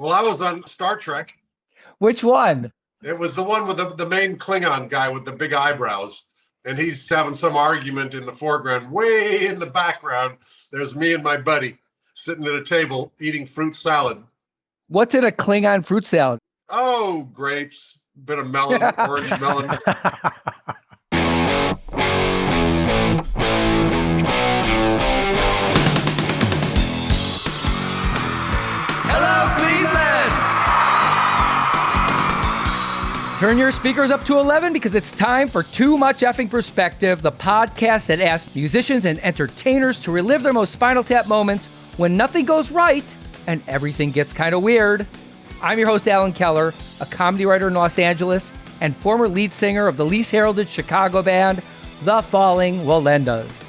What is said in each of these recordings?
Well, I was on Star Trek. Which one? It was the one with the main Klingon guy with the big eyebrows. And he's having some argument in the foreground. Way in the background, there's me and my buddy sitting at a table eating fruit salad. What's in a Klingon fruit salad? Oh, grapes, bit of melon, orange melon. Hello, Cleveland! Turn your speakers up to 11 because it's time for Too Much Effing Perspective, the podcast that asks musicians and entertainers to relive their most Spinal Tap moments when nothing goes right and everything gets kind of weird. I'm your host, Alan Keller, a comedy writer in Los Angeles and former lead singer of the least heralded Chicago band, The Falling Wallendas.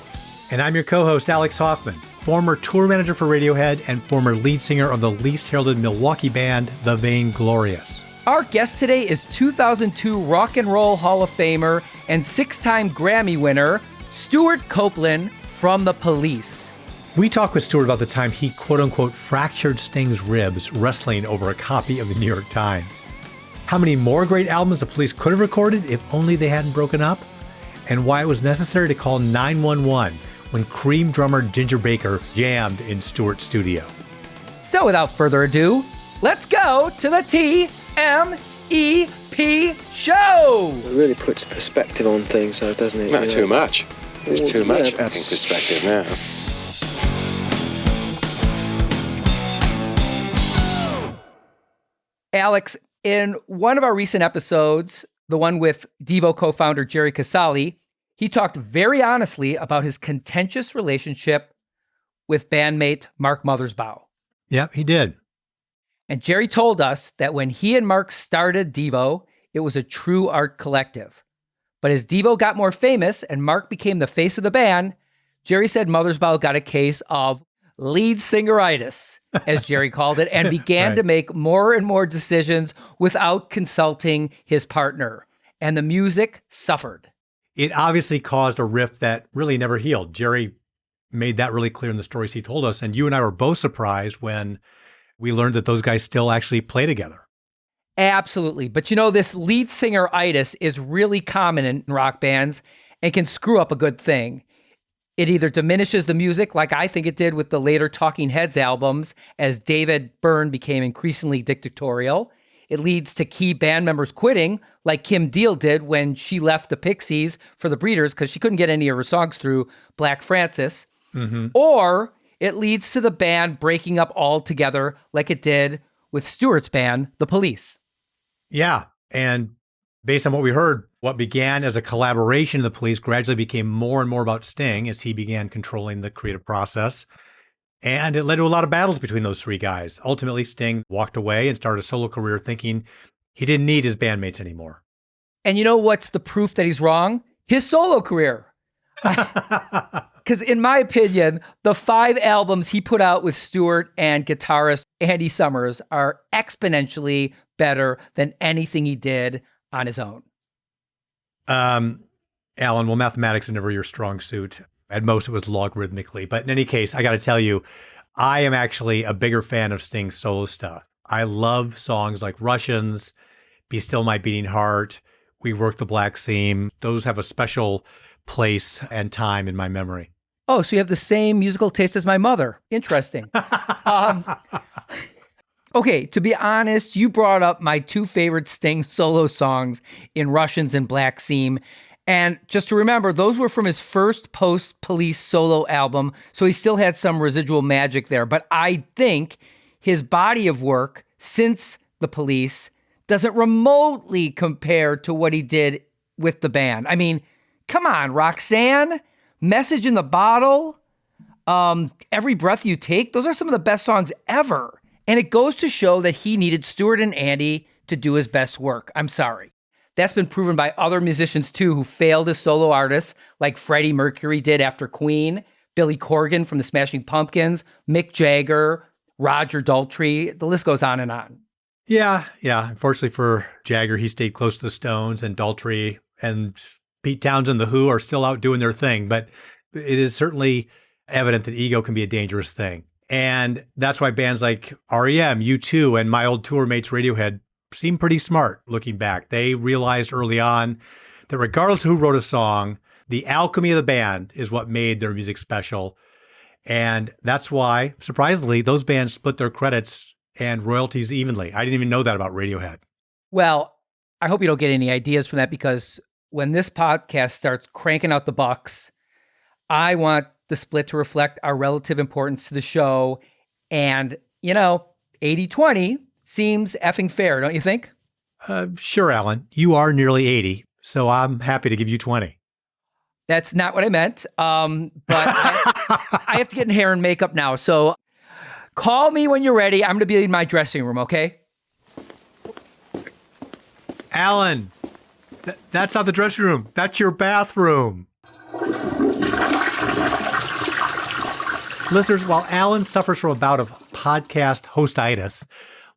And I'm your co-host, Alex Hoffman, former tour manager for Radiohead and former lead singer of the least heralded Milwaukee band, The Vainglorious. Our guest today is 2002 Rock and Roll Hall of Famer and 6-time Grammy winner, Stewart Copeland from The Police. We talked with Stewart about the time he quote-unquote fractured Sting's ribs wrestling over a copy of the New York Times. How many more great albums the Police could have recorded if only they hadn't broken up, and why it was necessary to call 911 when Cream drummer Ginger Baker jammed in Stewart's studio. So without further ado, let's go to the TMEP show! It really puts perspective on things, though, doesn't it? Not too much. There's too much yeah, fucking perspective now. Alex, in one of our recent episodes, the one with Devo co-founder Jerry Casale, he talked very honestly about his contentious relationship with bandmate Mark Mothersbaugh. Yep, he did. And Jerry told us that when he and Mark started Devo, it was a true art collective. But as Devo got more famous and Mark became the face of the band, Jerry said Mothersbaugh got a case of lead singeritis, as Jerry called it, and began Right. to make more and more decisions without consulting his partner. And the music suffered. It obviously caused a rift that really never healed. Jerry made that really clear in the stories he told us. And you and I were both surprised when we learned that those guys still actually play together. Absolutely. But you know, this lead singeritis is really common in rock bands and can screw up a good thing. It either diminishes the music, like I think it did with the later Talking Heads albums, as David Byrne became increasingly dictatorial. It leads to key band members quitting, like Kim Deal did when she left the Pixies for the Breeders because she couldn't get any of her songs through Black Francis. Mm-hmm. Or it leads to the band breaking up altogether, like it did with Stewart's band, The Police. Yeah. And based on what we heard, what began as a collaboration of the Police gradually became more and more about Sting as he began controlling the creative process. And it led to a lot of battles between those three guys. Ultimately, Sting walked away and started a solo career thinking he didn't need his bandmates anymore. And you know what's the proof that he's wrong? His solo career. Because in my opinion, the 5 albums he put out with Stewart and guitarist Andy Summers are exponentially better than anything he did on his own. Alan, well, mathematics are never your strong suit. At most, it was logarithmically. But in any case, I got to tell you, I am actually a bigger fan of Sting's solo stuff. I love songs like Russians, Be Still My Beating Heart, We Work the Black Seam. Those have a special place and time in my memory. Oh, so you have the same musical taste as my mother. Interesting. Okay, to be honest, you brought up my 2 favorite Sting solo songs in Russians and Black Seam. And just to remember, those were from his first post-Police solo album, so he still had some residual magic there. But I think his body of work since The Police doesn't remotely compare to what he did with the band. I mean, come on, Roxanne, Message in the Bottle, Every Breath You Take, those are some of the best songs ever. And it goes to show that he needed Stewart and Andy to do his best work. I'm sorry. That's been proven by other musicians too who failed as solo artists, like Freddie Mercury did after Queen, Billy Corgan from the Smashing Pumpkins, Mick Jagger, Roger Daltrey. The list goes on and on. Yeah. Unfortunately for Jagger, he stayed close to the Stones, and Daltrey and Pete Townsend, The Who, are still out doing their thing. But it is certainly evident that ego can be a dangerous thing. And that's why bands like REM, U2, and my old tour mates Radiohead seem pretty smart looking back. They realized early on that regardless of who wrote a song, the alchemy of the band is what made their music special. And that's why, surprisingly, those bands split their credits and royalties evenly. I didn't even know that about Radiohead. Well, I hope you don't get any ideas from that, because when this podcast starts cranking out the bucks, I want the split to reflect our relative importance to the show. And, 80-20 seems effing fair, don't you think? Sure, Alan. You are nearly 80, so I'm happy to give you 20. That's not what I meant. But I have to get in hair and makeup now. So call me when you're ready. I'm going to be in my dressing room, okay? Alan, that's not the dressing room. That's your bathroom. Listeners, while Alan suffers from a bout of podcast hostitis,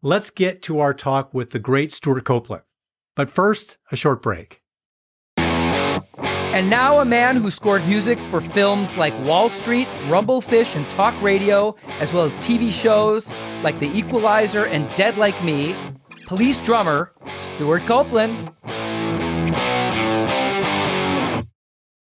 let's get to our talk with the great Stewart Copeland. But first, a short break. And now a man who scored music for films like Wall Street, Rumblefish, and Talk Radio, as well as TV shows like The Equalizer and Dead Like Me, Police drummer Stewart Copeland.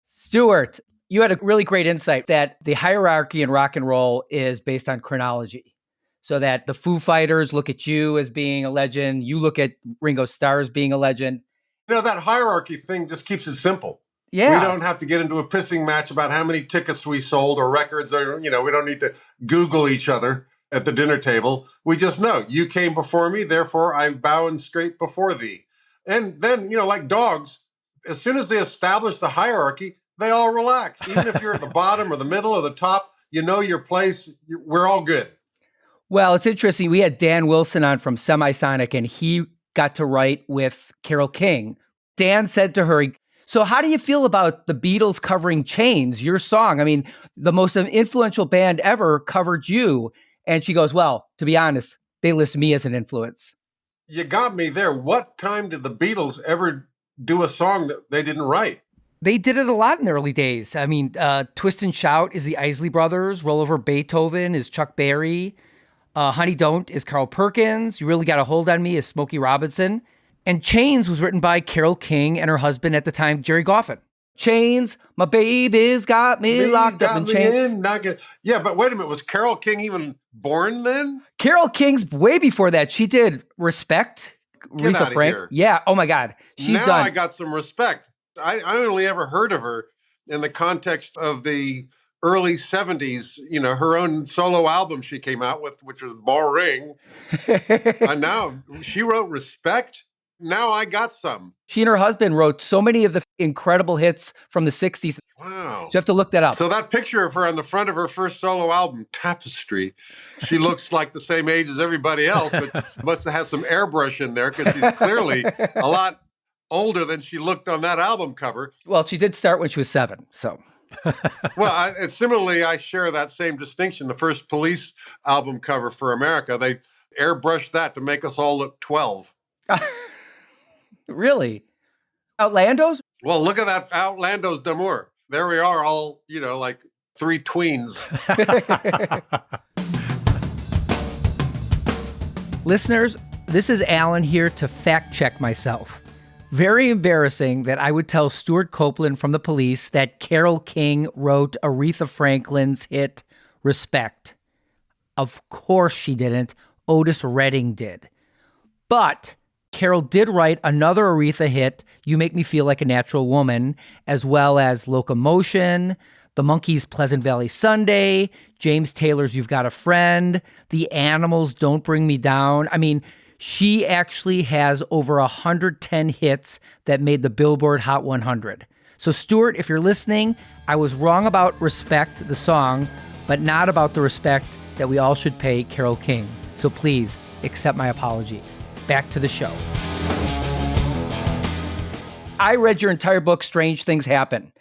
Stewart, you had a really great insight that the hierarchy in rock and roll is based on chronology. So that the Foo Fighters look at you as being a legend, you look at Ringo Starr as being a legend. That hierarchy thing just keeps it simple. Yeah. We don't have to get into a pissing match about how many tickets we sold or records, or, we don't need to Google each other at the dinner table. We just know you came before me, therefore I bow and straight before thee. And then, like dogs, as soon as they establish the hierarchy, they all relax. Even if you're at the bottom or the middle or the top, you know your place. We're all good. Well, it's interesting. We had Dan Wilson on from Semisonic, and he got to write with Carole King. Dan said to her, so how do you feel about the Beatles covering Chains, your song? I mean, the most influential band ever covered you. And she goes, well, to be honest, they list me as an influence. You got me there. What time did the Beatles ever do a song that they didn't write? They did it a lot in the early days. I mean, Twist and Shout is the Isley Brothers. Roll Over Beethoven is Chuck Berry. Honey Don't is Carl Perkins. You Really Got a Hold on Me is Smokey Robinson. And Chains was written by Carole King and her husband at the time, Jerry Goffin. Chains, my baby's got me locked up in chains. Yeah, but wait a minute. Was Carole King even born then? Carole King's way before that. She did Respect. Get Aretha out of Frank. here. Yeah. Oh my God. She's now done. I got some respect. I only ever heard of her in the context of the early 70s, her own solo album she came out with, which was Boring. And now she wrote Respect. Now I got some. She and her husband wrote so many of the incredible hits from the 60s. Wow. You have to look that up. So that picture of her on the front of her first solo album, Tapestry, she looks like the same age as everybody else, but must have had some airbrush in there because she's clearly a lot older than she looked on that album cover. Well, she did start when she was 7, so. Well, similarly, I share that same distinction. The first Police album cover for America, they airbrushed that to make us all look 12. Really? Outlandos? Well, look at that Outlandos d'Amour. There we are, all, like 3 tweens. Listeners, this is Alan here to fact check myself. Very embarrassing that I would tell Stewart Copeland from the Police that Carole King wrote Aretha Franklin's hit, Respect. Of course she didn't. Otis Redding did. But Carole did write another Aretha hit, You Make Me Feel Like a Natural Woman, as well as Locomotion, The Monkees' Pleasant Valley Sunday, James Taylor's You've Got a Friend, The Animals' Don't Bring Me Down. I mean, she actually has over 110 hits that made the Billboard Hot 100. So Stewart, if you're listening, I was wrong about Respect, the song, but not about the respect that we all should pay Carole King. So please accept my apologies. Back to the show. I read your entire book, Strange Things Happen.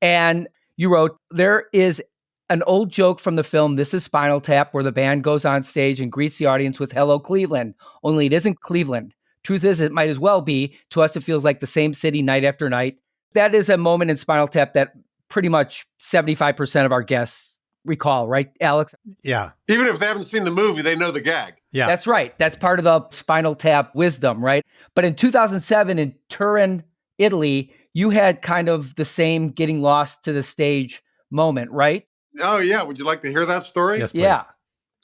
And you wrote, there is an old joke from the film This Is Spinal Tap where the band goes on stage and greets the audience with Hello, Cleveland. Only it isn't Cleveland. Truth is, it might as well be. To us, it feels like the same city night after night. That is a moment in Spinal Tap that pretty much 75% of our guests recall, right, Alex? Yeah. Even if they haven't seen the movie, they know the gag. Yeah. That's right. That's part of the Spinal Tap wisdom, right? But in 2007 in Turin, Italy, you had kind of the same getting lost to the stage moment, right? Oh, yeah. Would you like to hear that story? Yes, please. Yeah.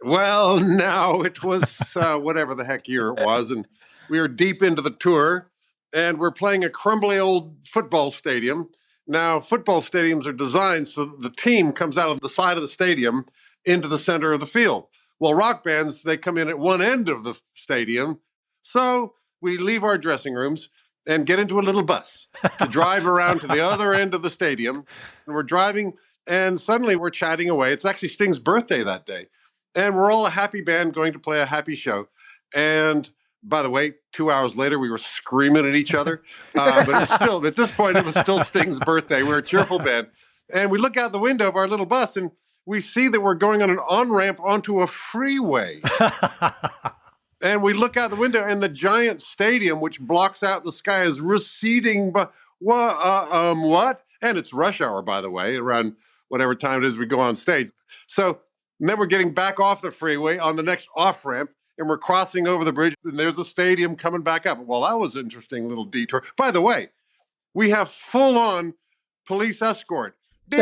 Well, no, it was whatever the heck year it was. And we were deep into the tour and we're playing a crumbly old football stadium. Now, football stadiums are designed so that the team comes out of the side of the stadium into the center of the field. Well, rock bands, they come in at one end of the stadium. So we leave our dressing rooms and get into a little bus to drive around to the other end of the stadium. And we're driving and suddenly we're chatting away. It's actually Sting's birthday that day. And we're all a happy band going to play a happy show. And by the way, 2 hours later, we were screaming at each other. But it was still, at this point, it was still Sting's birthday. We were a cheerful band. And we look out the window of our little bus and we see that we're going on an on-ramp onto a freeway. And we look out the window and the giant stadium, which blocks out the sky, is receding. But what? And it's rush hour, by the way, around whatever time it is we go on stage. So and then we're getting back off the freeway on the next off-ramp, and we're crossing over the bridge, and there's a stadium coming back up. Well, that was an interesting little detour. By the way, we have full-on police escort. The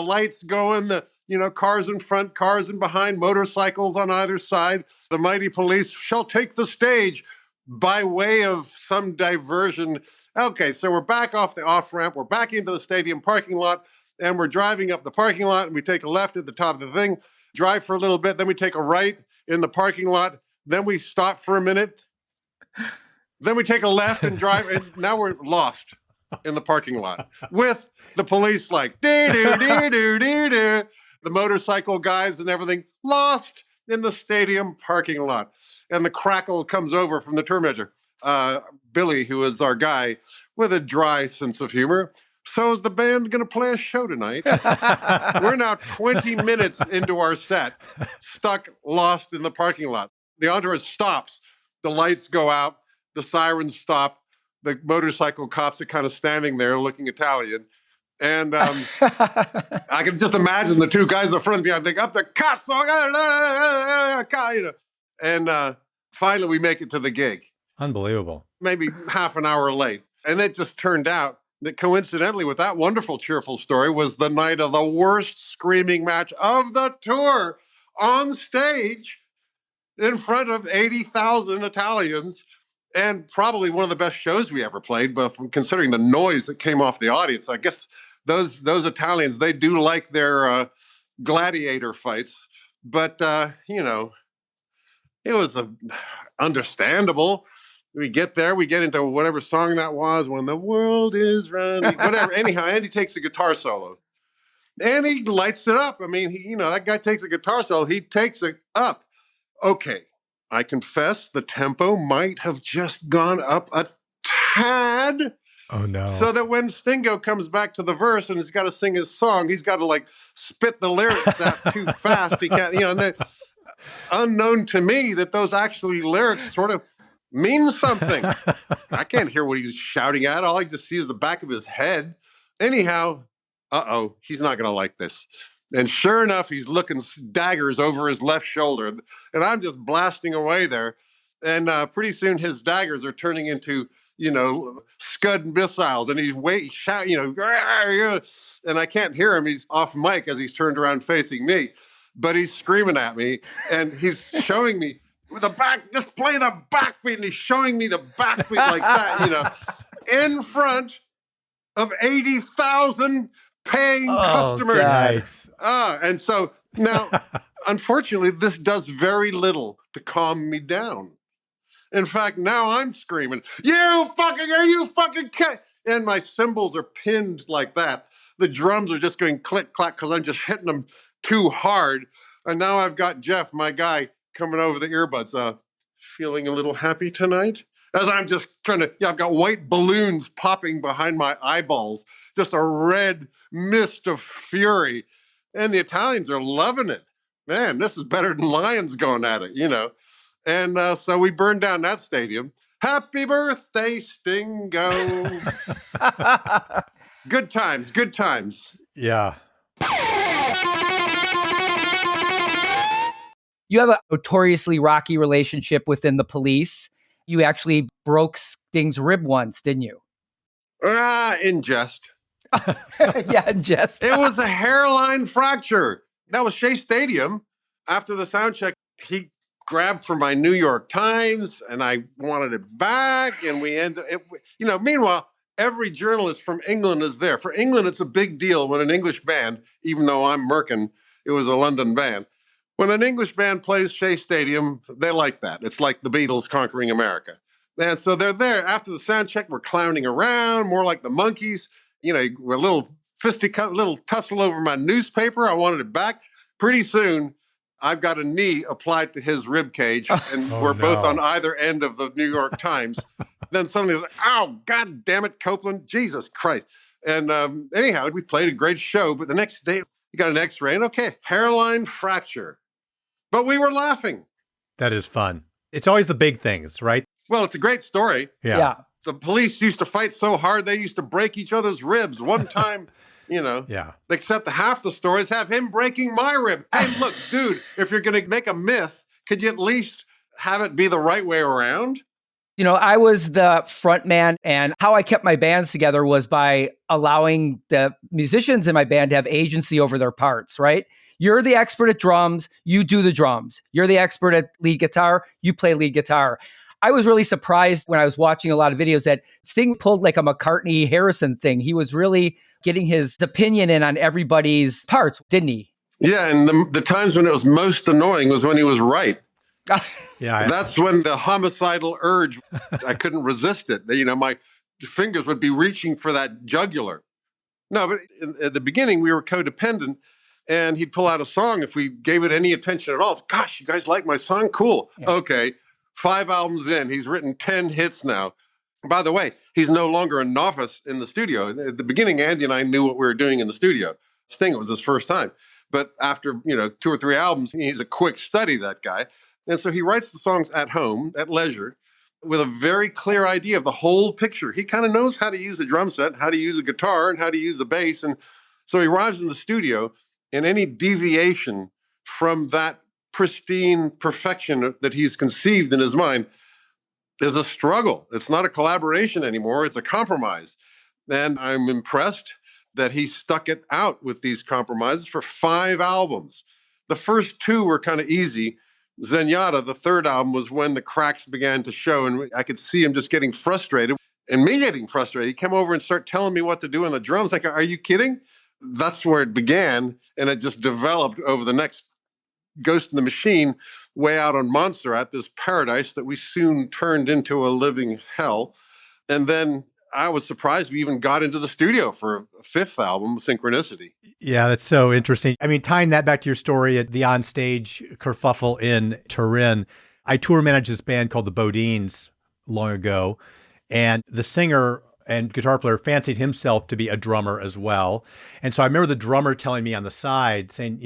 lights going, the cars in front, cars in behind, motorcycles on either side. The mighty police shall take the stage by way of some diversion. Okay, so we're back off the off-ramp. We're back into the stadium parking lot. And we're driving up the parking lot, and we take a left at the top of the thing, drive for a little bit, then we take a right in the parking lot, then we stop for a minute, then we take a left and drive, and now we're lost in the parking lot with the police like, the motorcycle guys and everything, lost in the stadium parking lot. And the crackle comes over from the tour manager, Billy, who is our guy, with a dry sense of humor. So is the band going to play a show tonight? We're now 20 minutes into our set, stuck, lost in the parking lot. The entourage stops. The lights go out. The sirens stop. The motorcycle cops are kind of standing there looking Italian. And I can just imagine the two guys in the front behind, up the cazzo, and finally we make it to the gig. Unbelievable. Maybe half an hour late. And it just turned out that coincidentally with that wonderful, cheerful story was the night of the worst screaming match of the tour on stage in front of 80,000 Italians and probably one of the best shows we ever played, but considering the noise that came off the audience, I guess those Italians, they do like their gladiator fights, but, it was understandable. We get there, we get into whatever song that was, When the World is Running, whatever. Anyhow, Andy takes a guitar solo. And he lights it up. I mean, that guy takes a guitar solo. He takes it up. Okay, I confess the tempo might have just gone up a tad. Oh, no. So that when Stingo comes back to the verse and he's got to sing his song, he's got to, spit the lyrics out too fast. He can't, and then unknown to me that those actually lyrics sort of means something. I can't hear what he's shouting at. All I just see is the back of his head. Anyhow, he's not going to like this. And sure enough, he's looking daggers over his left shoulder. And I'm just blasting away there. And pretty soon his daggers are turning into, Scud missiles. And he's shouting, and I can't hear him. He's off mic as he's turned around facing me. But he's screaming at me. And he's showing me, with the back, just play the backbeat, and he's showing me the backbeat like that, in front of 80,000 paying customers. Nice. And so now, unfortunately, this does very little to calm me down. In fact, now I'm screaming, are you fucking and my cymbals are pinned like that. The drums are just going click, clack, because I'm just hitting them too hard. And now I've got Jeff, my guy, coming over the earbuds, feeling a little happy tonight? As I'm just I've got white balloons popping behind my eyeballs, just a red mist of fury. And the Italians are loving it. Man, this is better than Lions going at it, And so we burned down that stadium. Happy birthday, Stingo. Good times. Yeah. You have a notoriously rocky relationship within the Police. You actually broke Sting's rib once, didn't you? In jest. Yeah, just. It was a hairline fracture. That was Shea Stadium. After the sound check, he grabbed for my New York Times, and I wanted it back. And we ended. Meanwhile, every journalist from England is there. For England, it's a big deal when an English band, even though I'm Merkin, it was a London band. When an English band plays Shea Stadium, they like that. It's like the Beatles conquering America. And so they're there. After the sound check, we're clowning around, more like the Monkees. We're a little fisticuff, little tussle over my newspaper. I wanted it back. Pretty soon, I've got a knee applied to his rib cage, and we're both on either end of the New York Times. Then suddenly it's like, oh, God damn it, Copeland, Jesus Christ. And anyhow, we played a great show, but the next day, you got an x-ray, and okay, hairline fracture. But we were laughing. That is fun. It's always the big things, right? Well, it's a great story. Yeah. The police used to fight so hard, they used to break each other's ribs. One time, Yeah. Except half the stories have him breaking my rib. Hey, look, dude, if you're going to make a myth, could you at least have it be the right way around? I was the front man, and how I kept my bands together was by allowing the musicians in my band to have agency over their parts, right? You're the expert at drums, you do the drums. You're the expert at lead guitar, you play lead guitar. I was really surprised when I was watching a lot of videos that Sting pulled like a McCartney-Harrison thing. He was really getting his opinion in on everybody's parts, didn't he? Yeah, and the times when it was most annoying was when he was right. Yeah. That's when the homicidal urge, I couldn't resist it. My fingers would be reaching for that jugular. No, but at the beginning, we were codependent, and he'd pull out a song if we gave it any attention at all. Gosh, you guys like my song? Cool. Yeah. Okay. 5 albums in, he's written 10 hits now. By the way, he's no longer a novice in the studio. At the beginning, Andy and I knew what we were doing in the studio. Sting, it was his first time. But after, 2 or 3 albums, he's a quick study, that guy. And so he writes the songs at home, at leisure, with a very clear idea of the whole picture. He kind of knows how to use a drum set, how to use a guitar, and how to use the bass. And so he arrives in the studio, and any deviation from that pristine perfection that he's conceived in his mind is a struggle. It's not a collaboration anymore. It's a compromise. And I'm impressed that he stuck it out with these compromises for 5 albums. The first 2 were kind of easy. Zenyatta, the third album, was when the cracks began to show, and I could see him just getting frustrated and me getting frustrated. He came over and started telling me what to do on the drums. Like, are you kidding? That's where it began, and it just developed over the next Ghost in the Machine, way out on Montserrat, this paradise that we soon turned into a living hell. And then I was surprised we even got into the studio for a 5th album, Synchronicity. Yeah, that's so interesting. I mean, tying that back to your story at the onstage kerfuffle in Turin, I tour managed this band called the Bodines long ago, and the singer and guitar player fancied himself to be a drummer as well. And so I remember the drummer telling me on the side, saying,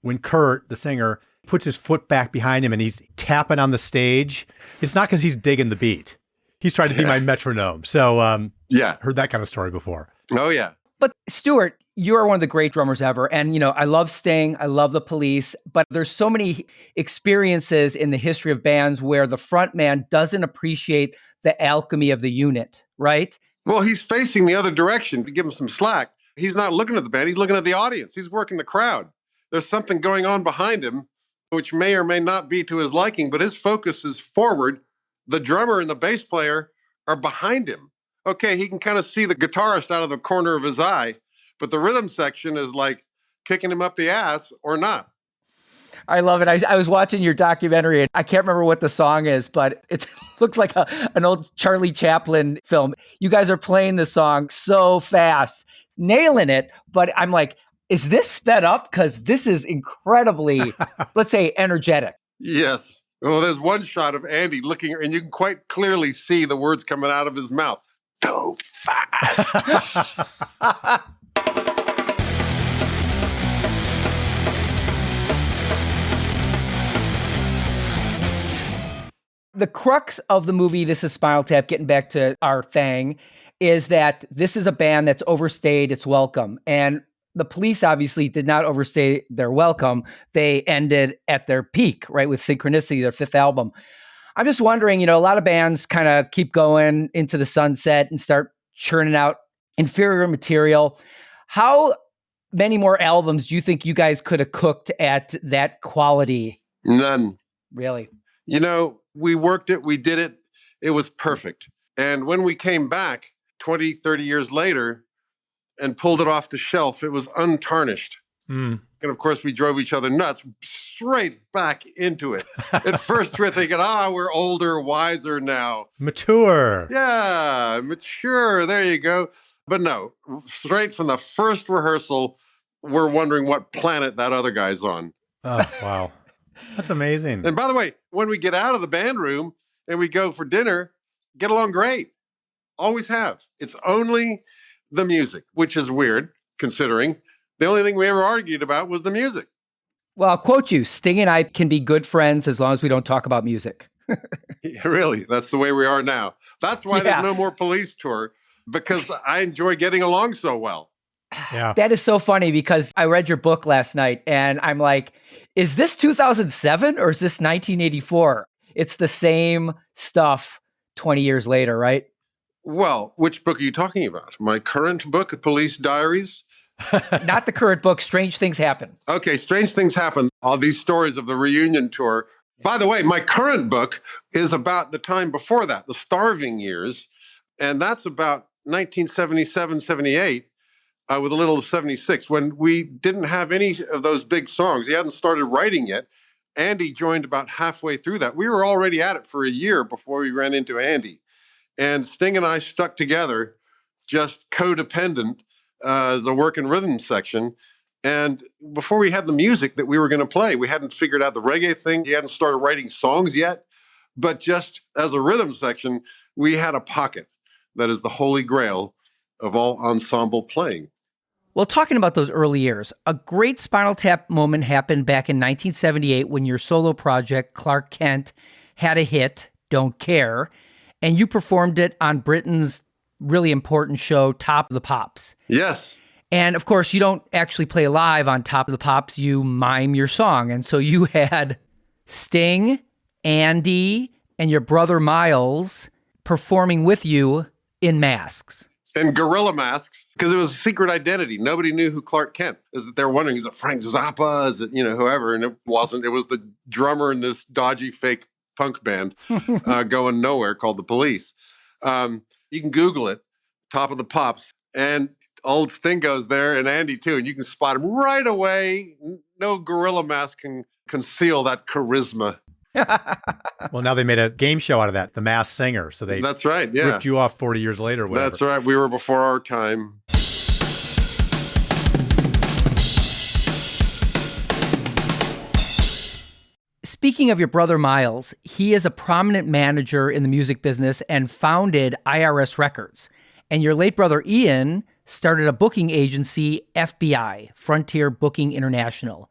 when Kurt, the singer, puts his foot back behind him and he's tapping on the stage, it's not because he's digging the beat. He's trying to be my metronome. So, heard that kind of story before. Oh, yeah. But Stewart, you're one of the great drummers ever. And, I love Sting. I love the Police. But there's so many experiences in the history of bands where the front man doesn't appreciate the alchemy of the unit, right? Well, he's facing the other direction to give him some slack. He's not looking at the band. He's looking at the audience. He's working the crowd. There's something going on behind him, which may or may not be to his liking, but his focus is forward. The drummer and the bass player are behind him. Okay, he can kind of see the guitarist out of the corner of his eye, but the rhythm section is like kicking him up the ass or not. I love it. I was watching your documentary, and I can't remember what the song is, but it looks like an old Charlie Chaplin film. You guys are playing the song so fast, nailing it, but I'm like, is this sped up? Because this is incredibly, let's say, energetic. Yes. Well, there's one shot of Andy looking, and you can quite clearly see the words coming out of his mouth. Too fast. The crux of the movie, This is Spinal Tap, getting back to our thing, is that this is a band that's overstayed its welcome. And The police obviously did not overstay their welcome. They ended at their peak, right, with Synchronicity, their fifth album. I'm just wondering, a lot of bands kind of keep going into the sunset and start churning out inferior material. How many more albums do you think you guys could have cooked at that quality? None. Really? We worked it, we did it. It was perfect. And when we came back 20, 30 years later and pulled it off the shelf, it was untarnished. And of course, we drove each other nuts straight back into it. At first, we're thinking, we're older, wiser now. Mature. Yeah, mature. There you go. But no, straight from the first rehearsal, we're wondering what planet that other guy's on. Oh, wow. That's amazing. And by the way, when we get out of the band room and we go for dinner, get along great. Always have. It's only the music, which is weird considering the only thing we ever argued about was the music. Well, I'll quote you, Sting and I can be good friends as long as we don't talk about music. Really, that's the way we are now. That's why there's no more Police tour, because I enjoy getting along so well. Yeah. That is so funny because I read your book last night and I'm like, is this 2007 or is this 1984? It's the same stuff 20 years later, right? Well, which book are you talking about? My current book, Police Diaries? Not the current book, Strange Things Happen. Okay, Strange Things Happen. All these stories of the reunion tour. By the way, my current book is about the time before that, the Starving Years. And that's about 1977, 78. With a little of 76, when we didn't have any of those big songs. He hadn't started writing yet. Andy joined about halfway through that. We were already at it for a year before we ran into Andy. And Sting and I stuck together, just codependent as a work and rhythm section. And before we had the music that we were going to play, we hadn't figured out the reggae thing. He hadn't started writing songs yet. But just as a rhythm section, we had a pocket that is the holy grail of all ensemble playing. Well, talking about those early years, a great Spinal Tap moment happened back in 1978 when your solo project, Clark Kent, had a hit, Don't Care, and you performed it on Britain's really important show, Top of the Pops. Yes. And of course, you don't actually play live on Top of the Pops, you mime your song. And so you had Sting, Andy, and your brother Miles performing with you in masks. And gorilla masks, because it was a secret identity. Nobody knew who Clark Kent is. That they're wondering, is it Frank Zappa? Is it, whoever? And it wasn't. It was the drummer in this dodgy fake punk band going nowhere called The Police. You can Google it, Top of the Pops. And old Sting goes there and Andy too. And you can spot him right away. No gorilla mask can conceal that charisma. Well, now they made a game show out of that, The Masked Singer. So that's right. Yeah. Ripped you off 40 years later. Whatever. That's right. We were before our time. Speaking of your brother Miles, he is a prominent manager in the music business and founded IRS Records. And your late brother Ian started a booking agency, FBI, Frontier Booking International.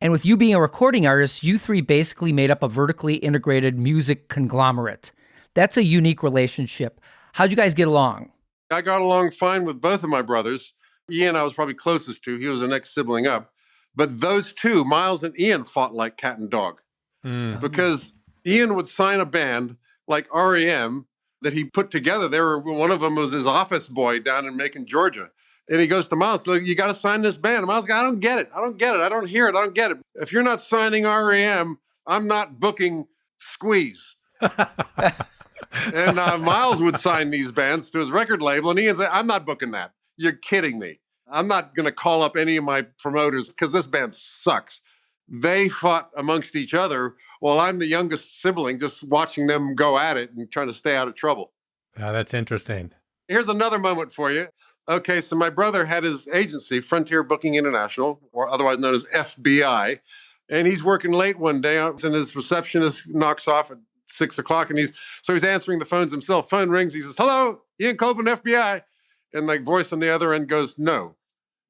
And with you being a recording artist, you three basically made up a vertically integrated music conglomerate. That's a unique relationship. How'd you guys get along? I got along fine with both of my brothers. Ian, I was probably closest to. He was the next sibling up. But those two, Miles and Ian, fought like cat and dog. Because Ian would sign a band like REM that he put together. One of them was his office boy down in Macon, Georgia. And he goes to Miles, look, you got to sign this band. And Miles goes, I don't get it. I don't get it. I don't hear it. I don't get it. If you're not signing REM, I'm not booking Squeeze. And Miles would sign these bands to his record label. And Ian said, I'm not booking that. You're kidding me. I'm not going to call up any of my promoters because this band sucks. They fought amongst each other while I'm the youngest sibling, just watching them go at it and trying to stay out of trouble. That's interesting. Here's another moment for you. Okay, so my brother had his agency, Frontier Booking International, or otherwise known as FBI, and he's working late one day, and his receptionist knocks off at 6 o'clock, and he's answering the phones himself. Phone rings, he says, hello, Ian Copeland, FBI. And the voice on the other end goes, no,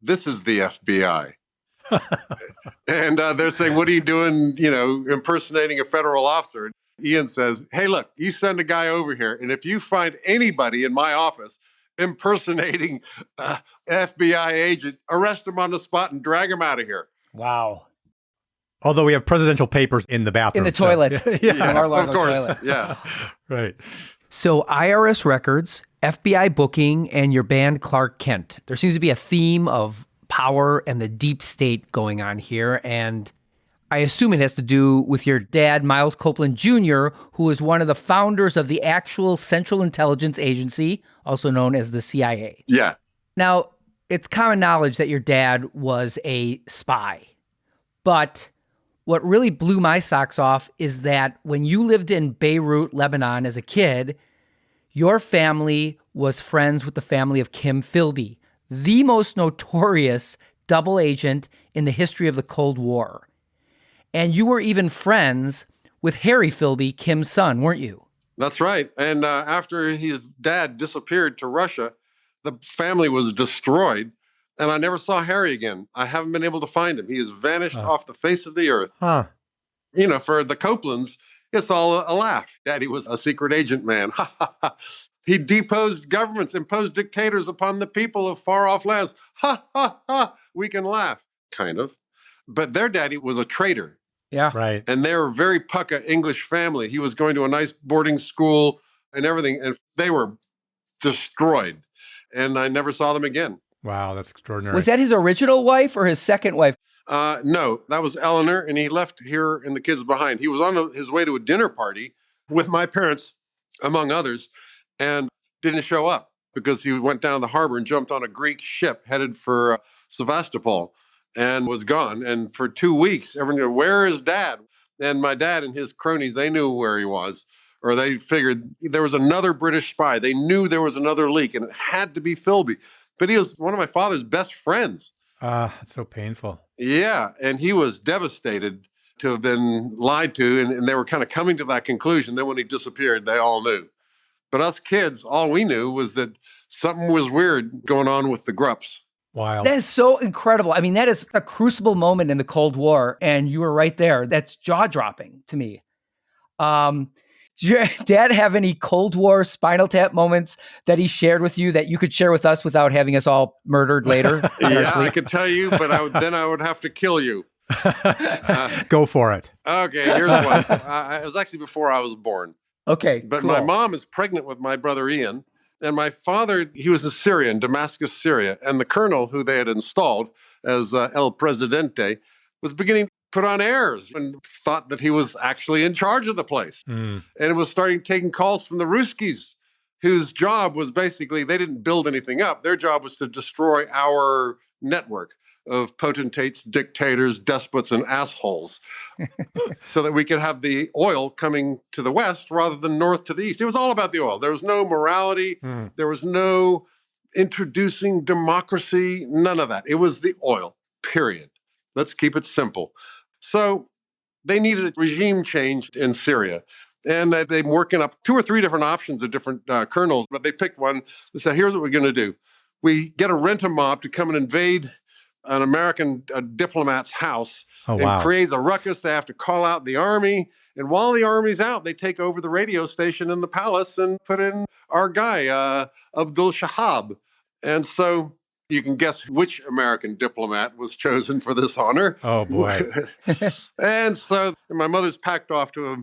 this is the FBI. And they're saying, what are you doing, impersonating a federal officer? Ian says, hey, look, you send a guy over here, and if you find anybody in my office impersonating FBI agent, arrest him on the spot and drag him out of here. Wow. Although we have presidential papers in the bathroom. In the toilet. Yeah. In the Mar-a-Lago of course. toilet. Yeah. Right. So IRS records, FBI booking, and your band Clark Kent. There seems to be a theme of power and the deep state going on here. And I assume it has to do with your dad, Miles Copeland Jr., who was one of the founders of the actual Central Intelligence Agency, also known as the CIA. Yeah. Now, it's common knowledge that your dad was a spy. But what really blew my socks off is that when you lived in Beirut, Lebanon as a kid, your family was friends with the family of Kim Philby, the most notorious double agent in the history of the Cold War. And you were even friends with Harry Philby, Kim's son, weren't you? That's right. And after his dad disappeared to Russia, the family was destroyed. And I never saw Harry again. I haven't been able to find him. He has vanished off the face of the earth. Huh. You know, for the Copelands, it's all a laugh. Daddy was a secret agent man. He deposed governments, imposed dictators upon the people of far-off lands. Ha, ha, ha. We can laugh, kind of. But their daddy was a traitor. Yeah. Right. And they were a very pucka English family. He was going to a nice boarding school and everything. And they were destroyed. And I never saw them again. Wow, that's extraordinary. Was that his original wife or his second wife? No, that was Eleanor, and he left here and the kids behind. He was on his way to a dinner party with my parents, among others, and didn't show up because he went down the harbor and jumped on a Greek ship headed for Sevastopol and was gone. And for 2 weeks, everyone knew, where is Dad? And my dad and his cronies, they knew where he was, or they figured there was another British spy. They knew there was another leak, and it had to be Philby. But he was one of my father's best friends. That's so painful. Yeah, and he was devastated to have been lied to, and they were kind of coming to that conclusion. Then when he disappeared, they all knew. But us kids, all we knew was that something was weird going on with the Grups. Wild. That is so incredible. I mean, that is a crucible moment in the Cold War, and you were right there. That's jaw-dropping to me. Did your dad have any Cold War Spinal Tap moments that he shared with you that you could share with us without having us all murdered later? Yeah, I could tell you, but then I would have to kill you. Go for it. Okay, here's one. It was actually before I was born. Okay, But cool. my mom is pregnant with my brother Ian, and my father, he was in Syria, in Damascus, Syria, and the colonel who they had installed as El Presidente was beginning to put on airs and thought that he was actually in charge of the place. And it was starting taking calls from the Ruskies, whose job was basically, they didn't build anything up. Their job was to destroy our network of potentates, dictators, despots, and assholes so that we could have the oil coming to the west rather than north to the east. It was all about the oil. There was no morality. There was no introducing democracy, none of that. It was the oil, period. Let's keep it simple. So they needed a regime change in Syria. And they're working up 2 or 3 different options of different colonels, but they picked one. They said, here's what we're going to do. We get a rent-a-mob to come and invade an American diplomat's house and creates a ruckus. They have to call out the army. And while the army's out, they take over the radio station in the palace and put in our guy, Abdul Shahab. And so you can guess which American diplomat was chosen for this honor. Oh, boy. And so my mother's packed off to a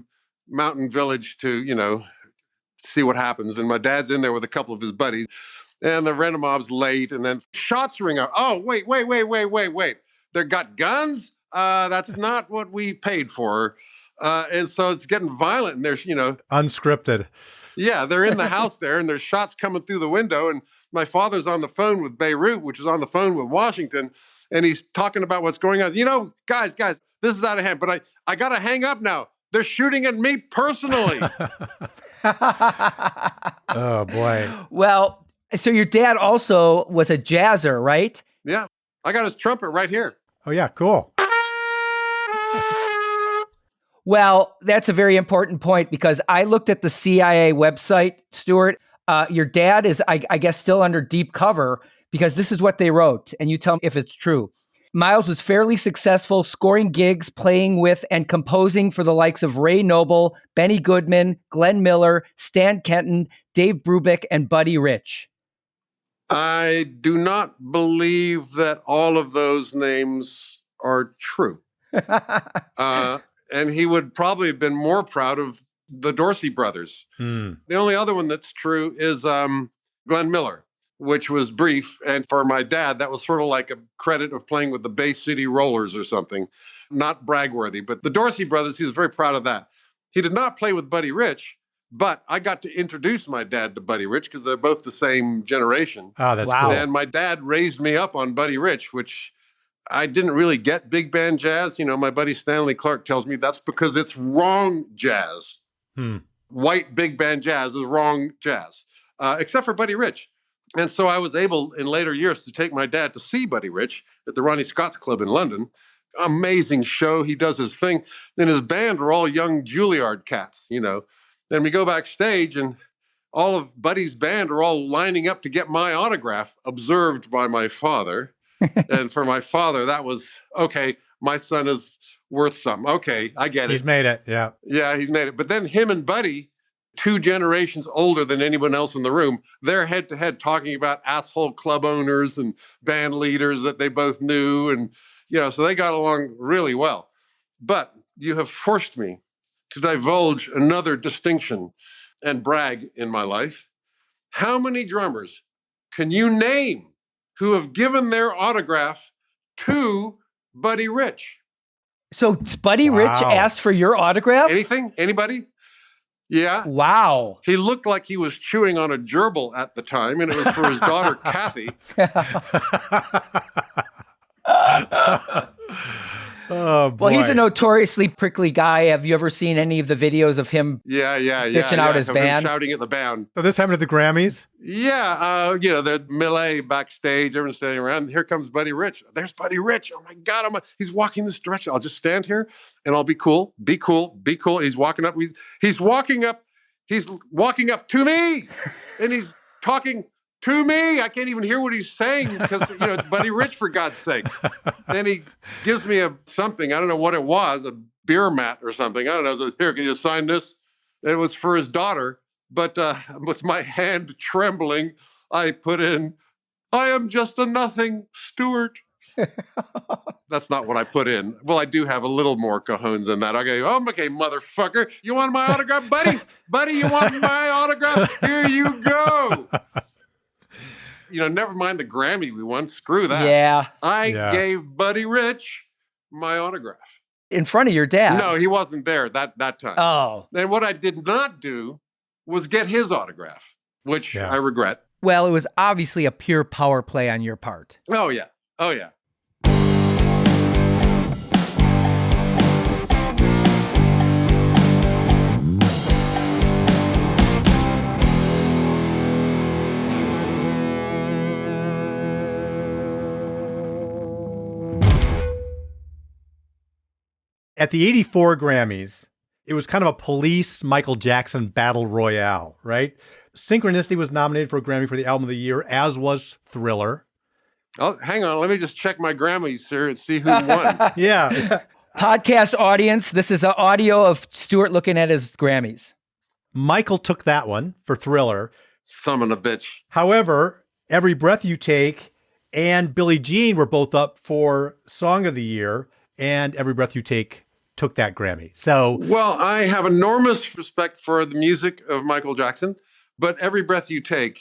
mountain village to, see what happens. And my dad's in there with a couple of his buddies. And the rent-a-mob's late, and then shots ring out. Oh, wait. They got guns? That's not what we paid for. And so it's getting violent, and there's, Unscripted. Yeah, they're in the house there, and there's shots coming through the window, and my father's on the phone with Beirut, which is on the phone with Washington, and he's talking about what's going on. Guys, this is out of hand, but I got to hang up now. They're shooting at me personally. Oh, boy. Well, so your dad also was a jazzer, right? Yeah, I got his trumpet right here. Oh, yeah, cool. Well, that's a very important point because I looked at the CIA website, Stewart. Your dad is, I guess, still under deep cover because this is what they wrote. And you tell me if it's true. Miles was fairly successful scoring gigs, playing with and composing for the likes of Ray Noble, Benny Goodman, Glenn Miller, Stan Kenton, Dave Brubeck, and Buddy Rich. I do not believe that all of those names are true. And he would probably have been more proud of the Dorsey brothers. The only other one that's true is Glenn Miller, which was brief. And for my dad, that was sort of like a credit of playing with the Bay City Rollers or something. Not bragworthy, but the Dorsey brothers, he was very proud of that. He did not play with Buddy Rich, but I got to introduce my dad to Buddy Rich because they're both the same generation. Oh, that's Wow. cool. And my dad raised me up on Buddy Rich, which I didn't really get big band jazz. You know, my buddy Stanley Clark tells me that's because it's wrong jazz. White big band jazz is wrong jazz, except for Buddy Rich. And so I was able in later years to take my dad to see Buddy Rich at the Ronnie Scott's Club in London. Amazing show. He does his thing. Then his band were all young Juilliard cats, you know. Then we go backstage and all of Buddy's band are all lining up to get my autograph, observed by my father. And for my father, that was, okay, my son is worth something. Okay, I get it. He's made it. Yeah. Yeah, he's made it. But then him and Buddy, 2 generations older than anyone else in the room, they're head to head talking about asshole club owners and band leaders that they both knew. And, you know, so they got along really well. But you have forced me to divulge another distinction and brag in my life. How many drummers can you name who have given their autograph to Buddy Rich? So Buddy Rich Wow. asked for your autograph? Anything? Anybody? Yeah. Wow. He looked like he was chewing on a gerbil at the time, and it was for his daughter, Kathy. Oh, boy. Well, he's a notoriously prickly guy. Have you ever seen any of the videos of him? Yeah. Bitching out his Of him band? shouting at the band. So this happened at the Grammys? Yeah, you know, they're melee backstage, everyone's standing around. Here comes Buddy Rich. There's Buddy Rich. Oh my God, he's walking this direction. I'll just stand here and I'll be cool. Be cool. Be cool. He's walking up. He's walking up. He's walking up to me, and he's talking to me. I can't even hear what he's saying because, you know, it's Buddy Rich, for God's sake. Then he gives me something. I don't know what it was, a beer mat or something. I don't know. So, here, can you sign this? And it was for his daughter. But with my hand trembling, I put in, I am just a nothing, Stewart. That's not what I put in. Well, I do have a little more cojones than that. I go, oh, okay, motherfucker. You want my autograph, buddy? Buddy, you want my autograph? Here you go. You know, never mind the Grammy we won. Screw that. Yeah. I gave Buddy Rich my autograph. In front of your dad? No, he wasn't there that time. Oh. And what I did not do was get his autograph, which I regret. Well, it was obviously a pure power play on your part. Oh, yeah. Oh, yeah. At the 84 Grammys, it was kind of a Police Michael Jackson battle royale, right? Synchronicity was nominated for a Grammy for the album of the year, as was Thriller. Oh, hang on. Let me just check my Grammys here and see who won. Yeah. Podcast audience, this is an audio of Stewart looking at his Grammys. Michael took that one for Thriller. Son of a bitch. However, Every Breath You Take and Billie Jean were both up for Song of the Year, and Every Breath You Take took that Grammy. So, well, I have enormous respect for the music of Michael Jackson, but Every Breath You Take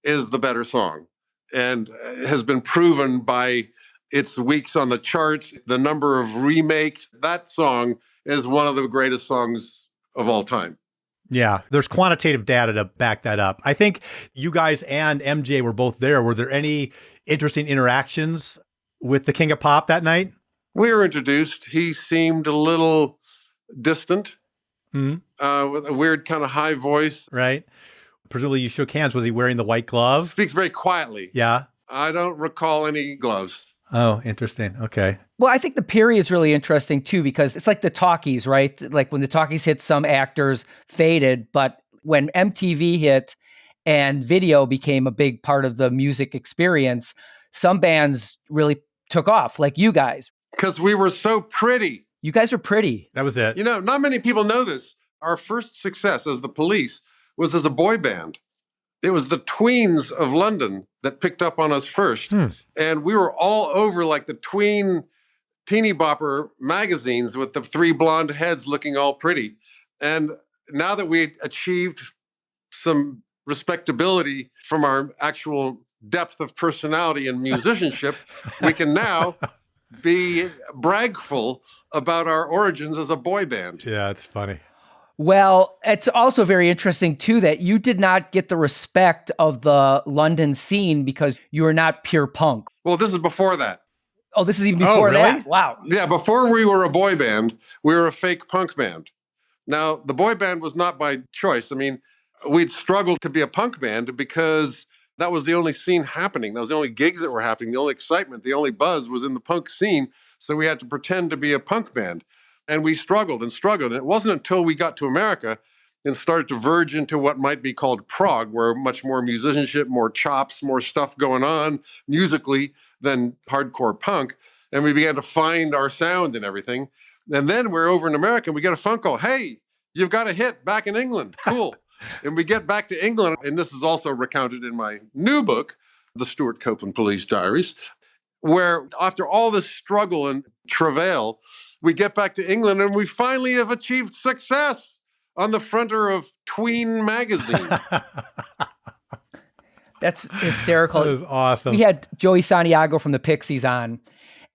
is the better song and has been proven by its weeks on the charts, the number of remakes. That song is one of the greatest songs of all time. yeah, there's quantitative data to back that up. I think you guys and MJ were both there. Were there any interesting interactions with the King of Pop that night? We were introduced. He seemed a little distant, with a weird kind of high voice. Right. Presumably you shook hands. Was he wearing the white glove? Speaks very quietly. Yeah. I don't recall any gloves. Oh, interesting. Okay. Well, I think the period's really interesting too, because it's like the talkies, right? Like when the talkies hit, some actors faded, but when MTV hit and video became a big part of the music experience, some bands really took off, like you guys. Because we were so pretty. You guys are pretty. That was it. You know, not many people know this. Our first success as the Police was as a boy band. It was the tweens of London that picked up on us first. And we were all over like the tween teeny bopper magazines with the three blonde heads looking all pretty. And now that we achieved some respectability from our actual depth of personality and musicianship, we can now be bragful about our origins as a boy band. Yeah, it's funny. Well, it's also very interesting, too, that you did not get the respect of the London scene because you were not pure punk. Well, this is before that. Oh, this is even before really? that? Wow. Yeah, before we were a boy band, we were a fake punk band. Now, the boy band was not by choice. I mean, we'd struggled to be a punk band because that was the only scene happening. That was the only gigs that were happening. The only excitement, the only buzz was in the punk scene. So we had to pretend to be a punk band. And we struggled and struggled. And it wasn't until we got to America and started to verge into what might be called prog, where much more musicianship, more chops, more stuff going on musically than hardcore punk. And we began to find our sound and everything. And then we're over in America and we get a phone call. Hey, you've got a hit back in England. Cool. And we get back to England. And this is also recounted in my new book, The Stewart Copeland Police Diaries, where after all this struggle and travail, we get back to England and we finally have achieved success on the fronter of Tween magazine. That's hysterical. That is awesome. We had Joey Santiago from the Pixies on,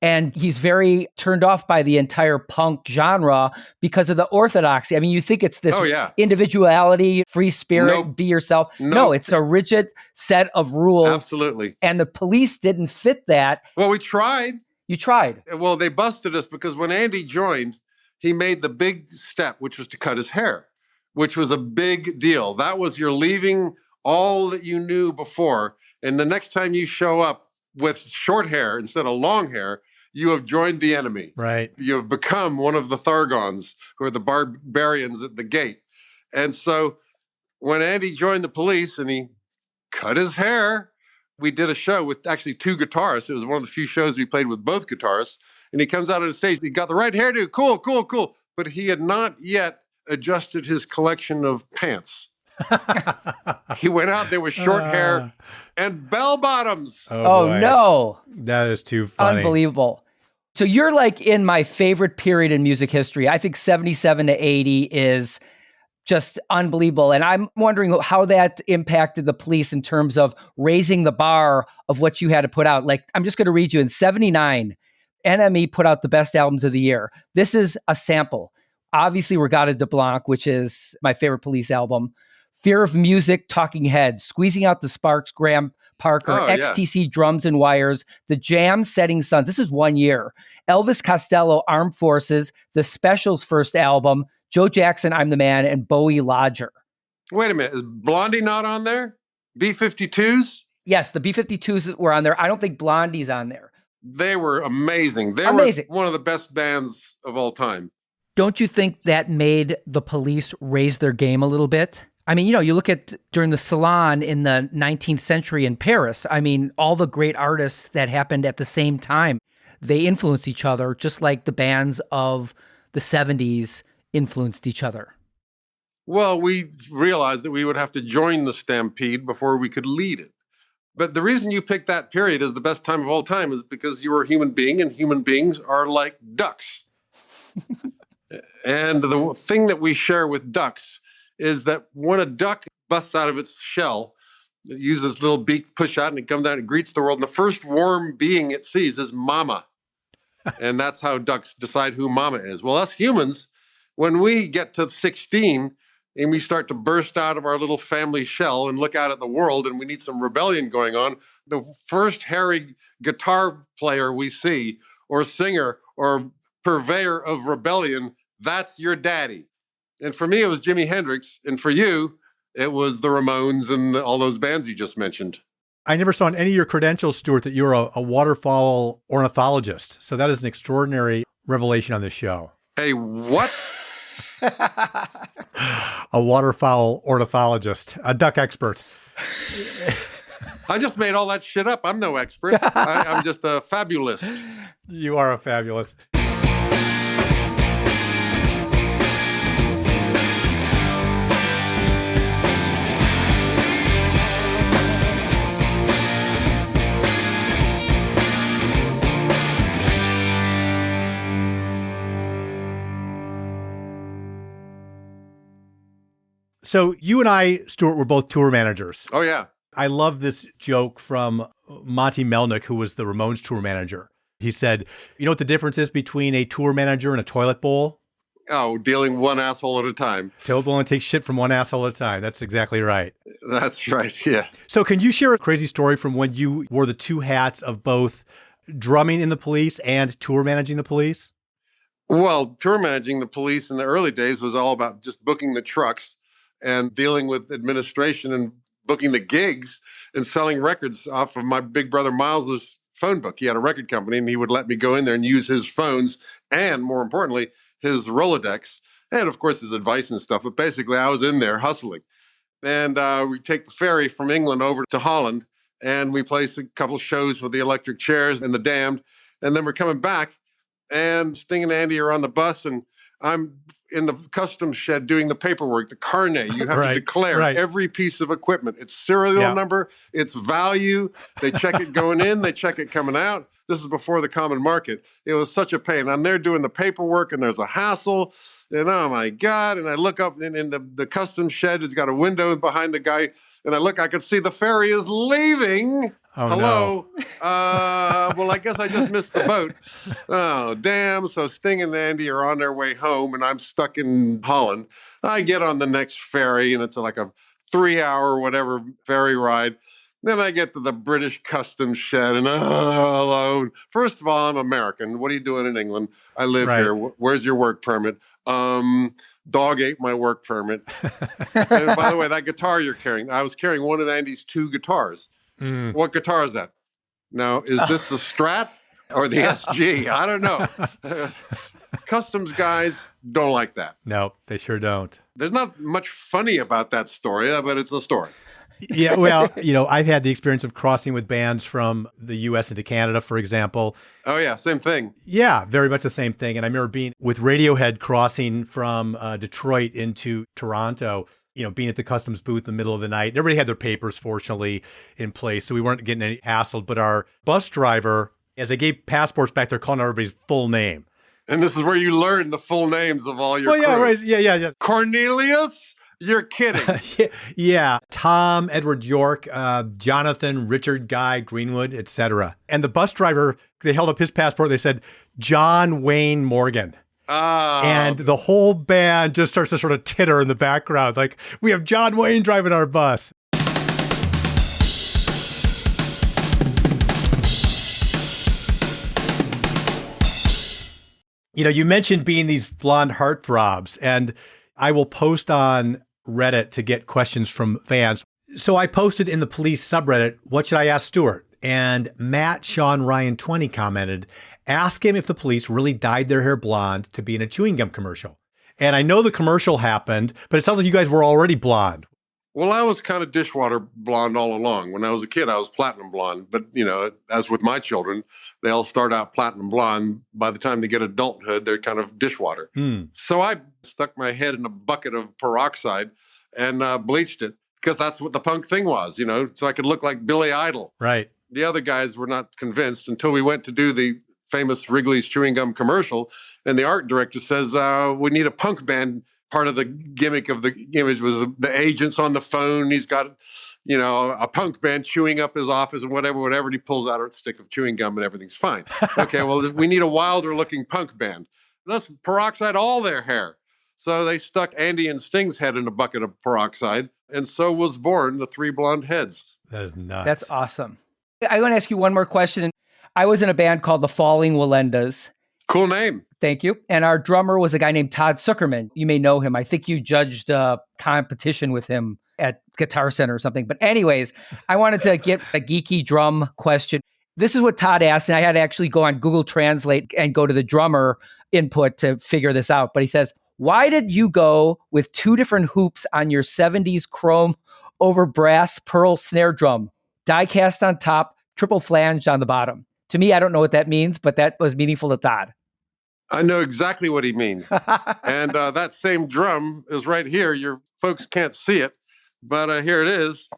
and he's very turned off by the entire punk genre because of the orthodoxy. I mean, you think it's this individuality, free spirit, be yourself. No, it's a rigid set of rules. Absolutely. And the Police didn't fit that. Well, we tried. You tried. Well, they busted us because when Andy joined, he made the big step, which was to cut his hair, which was a big deal. That was you're leaving all that you knew before. And the next time you show up with short hair instead of long hair, you have joined the enemy. Right. You have become one of the Thargons, who are the barbarians at the gate. And so when Andy joined the Police and he cut his hair, we did a show with actually two guitarists. It was one of the few shows we played with both guitarists. And he comes out on the stage. He got the right hairdo. Cool, cool, cool. But he had not yet adjusted his collection of pants. He went out there with short hair and bell bottoms. Oh no. That is too funny. Unbelievable. So you're like in my favorite period in music history. I think 77 to 80 is just unbelievable. And I'm wondering how that impacted the Police in terms of raising the bar of what you had to put out. Like, I'm just going to read you in 79, NME put out the best albums of the year. This is a sample. Obviously, Reggatta de Blanc, which is my favorite Police album. Fear of Music, Talking Heads, Squeezing Out the Sparks, Graham Parker, XTC, Drums and Wires, The Jam, Setting Suns. This is 1 year. Elvis Costello, Armed Forces, The Specials' first album, Joe Jackson, I'm the Man, and Bowie Lodger. Wait a minute. Is Blondie not on there? B-52s? Yes, the B-52s were on there. I don't think Blondie's on there. They were amazing. They were one of the best bands of all time. Don't you think that made the Police raise their game a little bit? I mean, you know, you look at during the Salon in the 19th century in Paris, I mean, all the great artists that happened at the same time, they influenced each other, just like the bands of the 70s influenced each other. Well, we realized that we would have to join the stampede before we could lead it. But the reason you picked that period as the best time of all time is because you were a human being, and human beings are like ducks. And the thing that we share with ducks is that when a duck busts out of its shell, it uses its little beak to push out, and it comes down and greets the world. And the first warm being it sees is mama. And that's how ducks decide who mama is. Well, us humans, when we get to 16 and we start to burst out of our little family shell and look out at the world and we need some rebellion going on, the first hairy guitar player we see or singer or purveyor of rebellion, that's your daddy. And for me, it was Jimi Hendrix. And for you, it was the Ramones and all those bands you just mentioned. I never saw in any of your credentials, Stewart, that you're a waterfowl ornithologist. So that is an extraordinary revelation on this show. A what? A waterfowl ornithologist, a duck expert. I just made all that shit up. I'm no expert. I'm just a fabulist. You are a fabulous. So you and I, Stuart, were both tour managers. Oh, yeah. I love this joke from Monty Melnick, who was the Ramones tour manager. He said, you know what the difference is between a tour manager and a toilet bowl? Oh, dealing one asshole at a time. Toilet bowl only takes shit from one asshole at a time. That's exactly right. That's right, yeah. So can you share a crazy story from when you wore the two hats of both drumming in the Police and tour managing the Police? Well, tour managing the Police in the early days was all about just booking the trucks and dealing with administration and booking the gigs and selling records off of my big brother Miles's phone book. He had a record company, and he would let me go in there and use his phones and, more importantly, his Rolodex and, of course, his advice and stuff. But basically, I was in there hustling. And we take the ferry from England over to Holland, and we play a couple of shows with the Electric Chairs and the Damned. And then we're coming back, and Sting and Andy are on the bus, and I'm in the customs shed doing the paperwork, the carnet. You have to declare every piece of equipment, its serial number, its value. They check it going in, they check it coming out. This is before the common market. It was such a pain. I'm there doing the paperwork, and there's a hassle. And oh my God. And I look up in the customs shed. It's got a window behind the guy. And I could see the ferry is leaving. Oh, hello. no. Well, I guess I just missed the boat. Oh, damn. So Sting and Andy are on their way home, and I'm stuck in Holland. I get on the next ferry, and it's like a 3-hour whatever ferry ride. Then I get to the British customs shed, and hello. First of all, I'm American. What are you doing in England? I live here. Where's your work permit? Dog ate my work permit. And by the way, that guitar you're carrying, I was carrying one of Andy's 2 guitars. What guitar is that? Now, is this the Strat or the SG? I don't know. Customs guys don't like that. No, they sure don't. There's not much funny about that story, but it's a story. Yeah, well, I've had the experience of crossing with bands from the U.S. into Canada, for example. Oh, yeah, same thing. Yeah, very much the same thing. And I remember being with Radiohead crossing from Detroit into Toronto, being at the customs booth in the middle of the night. Everybody had their papers, fortunately, in place, so we weren't getting any hassled. But our bus driver, as they gave passports back, they're calling everybody's full name. And this is where you learn the full names of all your crew. Yeah, right. Yeah. Cornelius? You're kidding. Yeah. Tom, Edward York, Jonathan, Richard, Guy, Greenwood, etc. And the bus driver, they held up his passport. They said, John Wayne Morgan. And the whole band just starts to sort of titter in the background. Like, we have John Wayne driving our bus. You mentioned being these blonde heartthrobs, and I will post on Reddit to get questions from fans. So I posted in the Police subreddit, what should I ask Stewart? And Matt Sean Ryan 20 commented, ask him if the Police really dyed their hair blonde to be in a chewing gum commercial. And I know the commercial happened, but it sounds like you guys were already blonde. Well, I was kind of dishwater blonde all along. When I was a kid, I was platinum blonde. But, as with my children, they all start out platinum blonde. By the time they get adulthood, they're kind of dishwater. So I stuck my head in a bucket of peroxide and bleached it because that's what the punk thing was, so I could look like Billy Idol. Right. The other guys were not convinced until we went to do the famous Wrigley's chewing gum commercial. And the art director says, we need a punk band. Part of the gimmick of the image was the agent's on the phone. He's got, a punk band chewing up his office and whatever. And he pulls out a stick of chewing gum and everything's fine. Okay, well, we need a wilder looking punk band. Let's peroxide all their hair. So they stuck Andy and Sting's head in a bucket of peroxide. And so was born the 3 blonde heads. That is nuts. That's awesome. I want to ask you one more question. I was in a band called the Falling Walendas. Cool name. Thank you. And our drummer was a guy named Todd Zuckerman. You may know him. I think you judged a competition with him at Guitar Center or something. But anyways, I wanted to get a geeky drum question. This is what Todd asked, and I had to actually go on Google Translate and go to the drummer input to figure this out. But he says, why did you go with 2 different hoops on your 70s chrome over brass pearl snare drum? Die cast on top, triple flanged on the bottom. To me, I don't know what that means, but that was meaningful to Todd. I know exactly what he means. And that same drum is right here. Your folks can't see it, but here it is.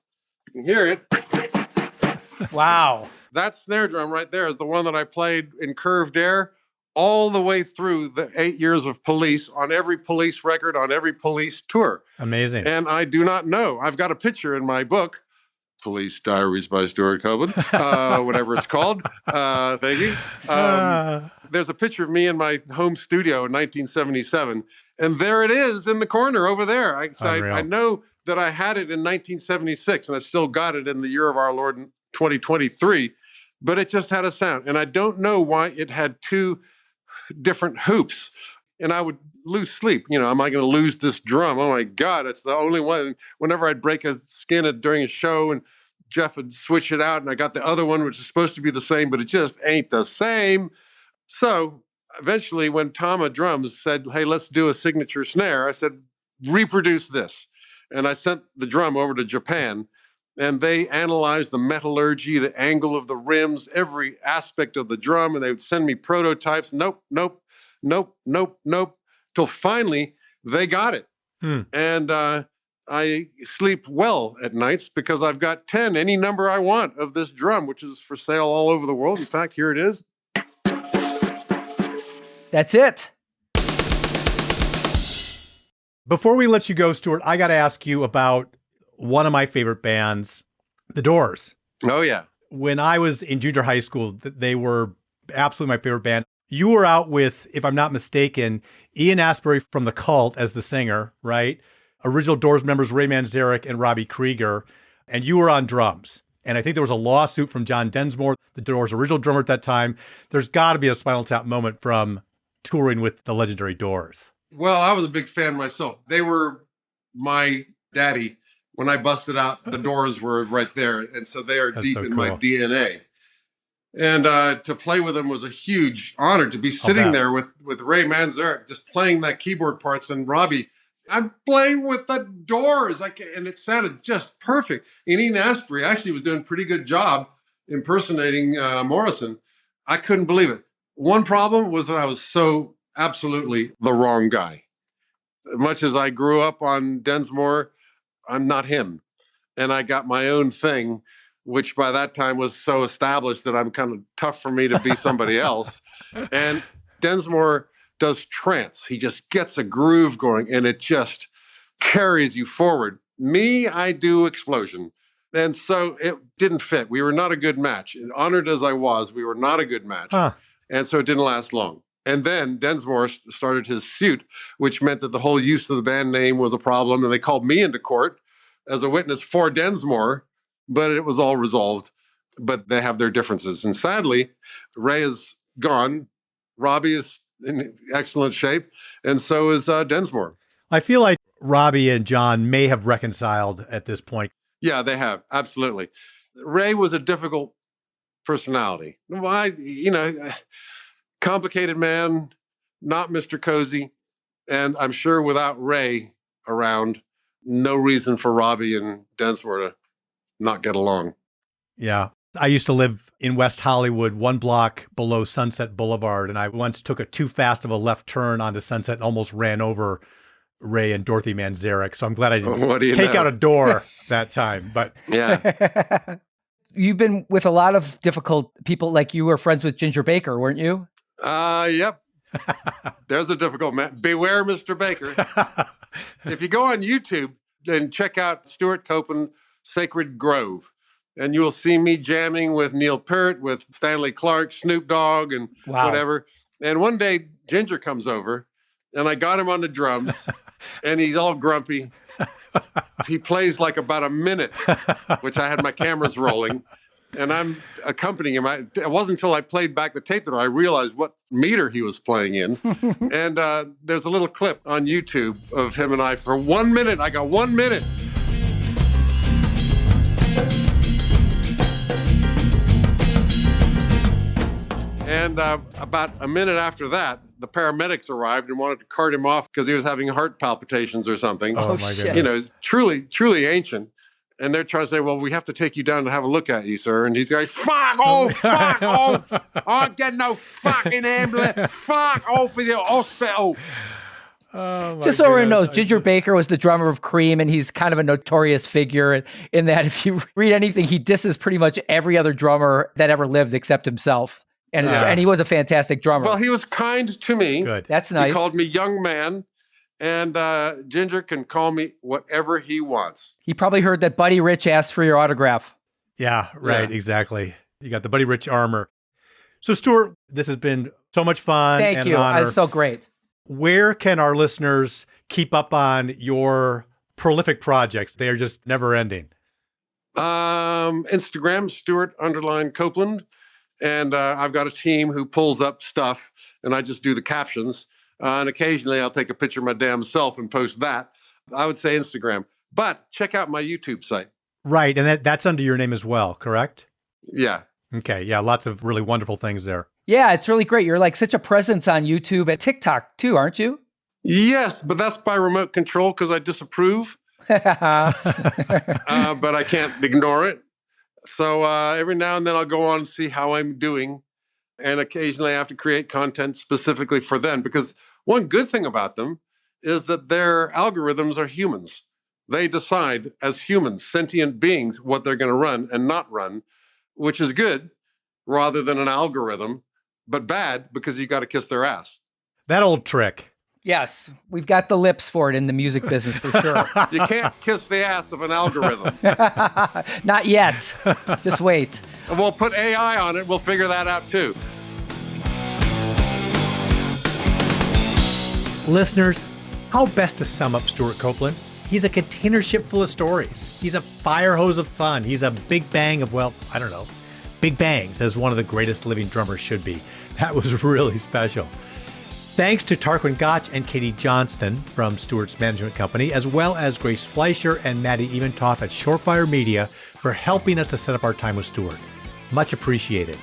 You can hear it. Wow. That snare drum right there is the one that I played in Curved Air all the way through the 8 years of Police, on every Police record, on every Police tour. Amazing. And I do not know. I've got a picture in my book, Police Diaries by Stewart Copeland, whatever it's called. Thank you. There's a picture of me in my home studio in 1977, and there it is in the corner over there. I know that I had it in 1976, and I still got it in the year of our Lord 2023, but it just had a sound. And I don't know why it had two different hoops. And I would lose sleep. Am I going to lose this drum? Oh, my God, it's the only one. Whenever I'd break a skin during a show and Jeff would switch it out, and I got the other one, which is supposed to be the same, but it just ain't the same. So eventually, when Tama Drums said, hey, let's do a signature snare, I said, reproduce this. And I sent the drum over to Japan, and they analyzed the metallurgy, the angle of the rims, every aspect of the drum, and they would send me prototypes. Nope. Till finally they got it. And I sleep well at nights because I've got any number I want of this drum, which is for sale all over the world. In fact, here it is. That's it. Before we let you go, Stewart, I got to ask you about one of my favorite bands, The Doors. Oh, yeah. When I was in junior high school, they were absolutely my favorite band. You were out with, if I'm not mistaken, Ian Astbury from The Cult as the singer, right? Original Doors members Ray Manzarek and Robbie Krieger, and you were on drums. And I think there was a lawsuit from John Densmore, the Doors' original drummer at that time. There's got to be a Spinal Tap moment from touring with the legendary Doors. Well, I was a big fan myself. They were my daddy. When I busted out, the Doors were right there. And so they are deep in my DNA. And to play with them was a huge honor, to be sitting there with Ray Manzarek, just playing that keyboard parts, and Robbie. I'm playing with the Doors. And it sounded just perfect. And Ian Astbury actually was doing a pretty good job impersonating Morrison. I couldn't believe it. One problem was that I was so absolutely the wrong guy. Much as I grew up on Densmore, I'm not him. And I got my own thing, which by that time was so established that I'm kind of tough for me to be somebody else. And Densmore does trance. He just gets a groove going, and it just carries you forward. Me, I do explosion. And so it didn't fit. We were not a good match. And honored as I was, we were not a good match. And so it didn't last long. And then Densmore started his suit, which meant that the whole use of the band name was a problem. And they called me into court as a witness for Densmore, but it was all resolved. But they have their differences. And sadly, Ray is gone. Robbie is in excellent shape. And so is Densmore. I feel like Robbie and John may have reconciled at this point. Yeah, they have. Absolutely. Ray was a difficult personality. Why, complicated man, not Mr. Cozy. And I'm sure without Ray around, no reason for Robbie and Densmore to not get along. Yeah. I used to live in West Hollywood, one block below Sunset Boulevard. And I once took a too fast of a left turn onto Sunset and almost ran over Ray and Dorothy Manzarek. So I'm glad I didn't take out a door that time. But yeah. You've been with a lot of difficult people, like you were friends with Ginger Baker, weren't you? Yep. There's a difficult man. Beware, Mr. Baker. If you go on YouTube and check out Stewart Copeland, Sacred Grove, and you will see me jamming with Neil Peart, with Stanley Clark, Snoop Dogg, and whatever. And one day, Ginger comes over, and I got him on the drums, and he's all grumpy. He plays like about a minute, which I had my cameras rolling, and I'm accompanying him. It wasn't until I played back the tape that I realized what meter he was playing in. And there's a little clip on YouTube of him and I for 1 minute. I got 1 minute. And about a minute after that, the paramedics arrived and wanted to cart him off because he was having heart palpitations or something. Oh my goodness. He's truly ancient. And they're trying to say, well, we have to take you down to have a look at you, sir. And he's going, fuck off. I get no fucking ambulance. Fuck off with your hospital. Just so everyone knows, Ginger Baker was the drummer of Cream, and he's kind of a notorious figure in that if you read anything, he disses pretty much every other drummer that ever lived except himself. and he was a fantastic drummer. Well, he was kind to me. Good. That's nice. He called me young man, and Ginger can call me whatever he wants. He probably heard that Buddy Rich asked for your autograph. Yeah, right. Yeah. Exactly. You got the Buddy Rich armor. So, Stewart, this has been so much fun. Thank and you. an honor. That's so great. Where can our listeners keep up on your prolific projects? They are just never ending. Instagram, Stewart_Copeland. And I've got a team who pulls up stuff, and I just do the captions. And occasionally I'll take a picture of my damn self and post that. I would say Instagram. But check out my YouTube site. Right. And that's under your name as well, correct? Yeah. Okay. Yeah. Lots of really wonderful things there. Yeah, it's really great. You're like such a presence on YouTube and TikTok too, aren't you? Yes, but that's by remote control because I disapprove. But I can't ignore it. So every now and then I'll go on and see how I'm doing. And occasionally I have to create content specifically for them, because one good thing about them is that their algorithms are humans. They decide as humans, sentient beings, what they're going to run and not run, which is good rather than an algorithm, but bad because you got to kiss their ass. That old trick. Yes, we've got the lips for it in the music business for sure. You can't kiss the ass of an algorithm. Not yet. Just wait. And we'll put AI on it. We'll figure that out too. Listeners, how best to sum up Stewart Copeland? He's a container ship full of stories. He's a fire hose of fun. He's a big bang of, well, I don't know, big bangs, as one of the greatest living drummers should be. That was really special. Thanks to Tarquin Gotch and Katie Johnston from Stewart's management company, as well as Grace Fleischer and Maddie Eventoff at Shorefire Media for helping us to set up our time with Stewart. Much appreciated.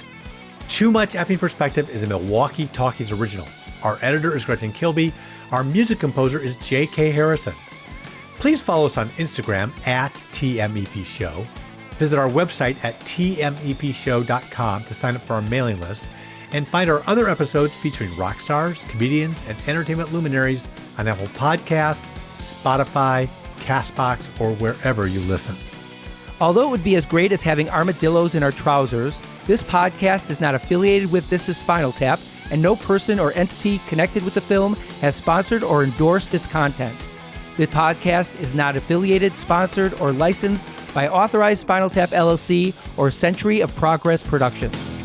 Too Much Effing Perspective is a Milwaukee Talkies original. Our editor is Gretchen Kilby. Our music composer is J.K. Harrison. Please follow us on Instagram at TMEP Show. Visit our website at tmepshow.com to sign up for our mailing list, and find our other episodes featuring rock stars, comedians, and entertainment luminaries on Apple Podcasts, Spotify, CastBox, or wherever you listen. Although it would be as great as having armadillos in our trousers, this podcast is not affiliated with This Is Spinal Tap, and no person or entity connected with the film has sponsored or endorsed its content. The podcast is not affiliated, sponsored, or licensed by Authorized Spinal Tap LLC or Century of Progress Productions.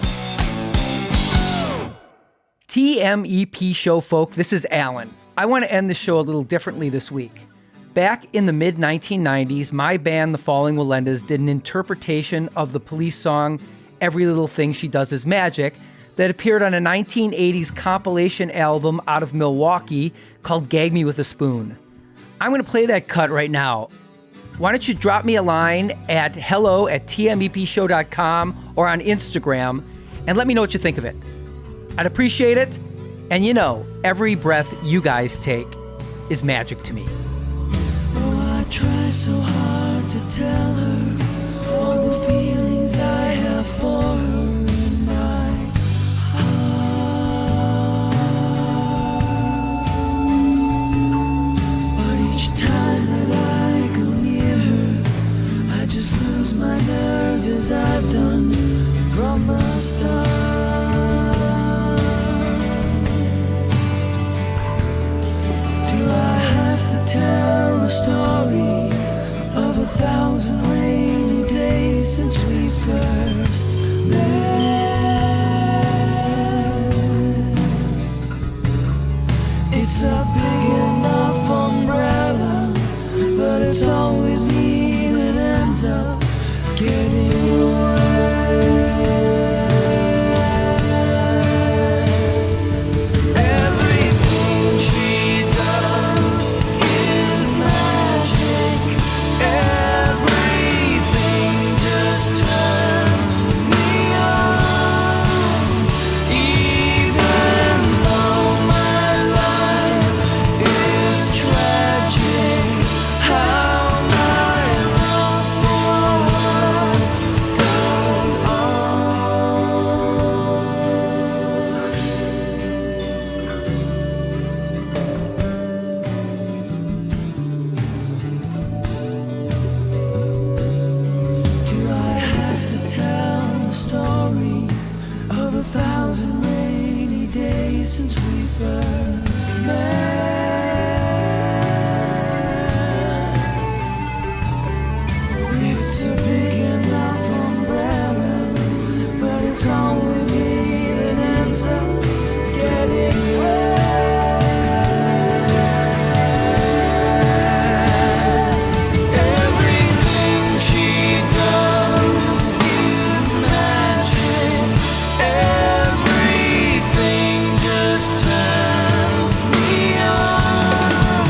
TMEP Show folk, this is Alan. I want to end the show a little differently this week. Back in the mid-1990s, my band, The Falling Wallendas, did an interpretation of the Police song, Every Little Thing She Does Is Magic, that appeared on a 1980s compilation album out of Milwaukee called Gag Me With a Spoon. I'm going to play that cut right now. Why don't you drop me a line at hello@tmepshow.com or on Instagram and let me know what you think of it. I'd appreciate it. And you know, every breath you guys take is magic to me. Oh, I try so hard to tell her all the feelings I have for her in my heart. But each time that I go near her, I just lose my nerve as I've done from the start. Tell the story of 1,000 rainy days since we first met. It's a big enough umbrella, but it's always me that ends up getting wet. Go first man. It's a big enough umbrella, but it's always me that ends up getting wet. Everything she does is magic. Everything just turns me on.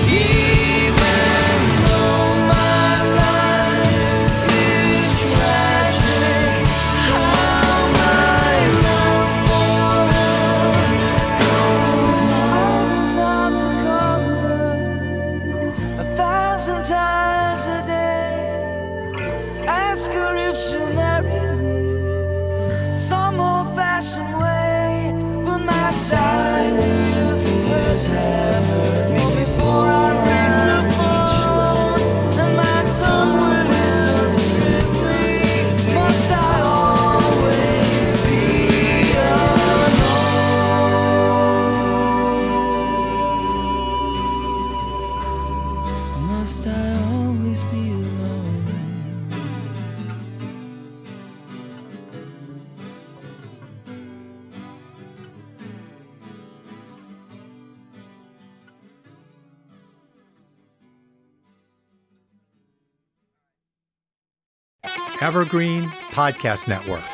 Even though my life is tragic, how my love for her goes on. I was out to call her 1,000 times a day. Ask her if she'll marry me some old-fashioned way, but my silence and hers have hurt me before I raised the phone, and my tongue will just trip. Must I always be alone? Must I always be alone? Evergreen Podcast Network.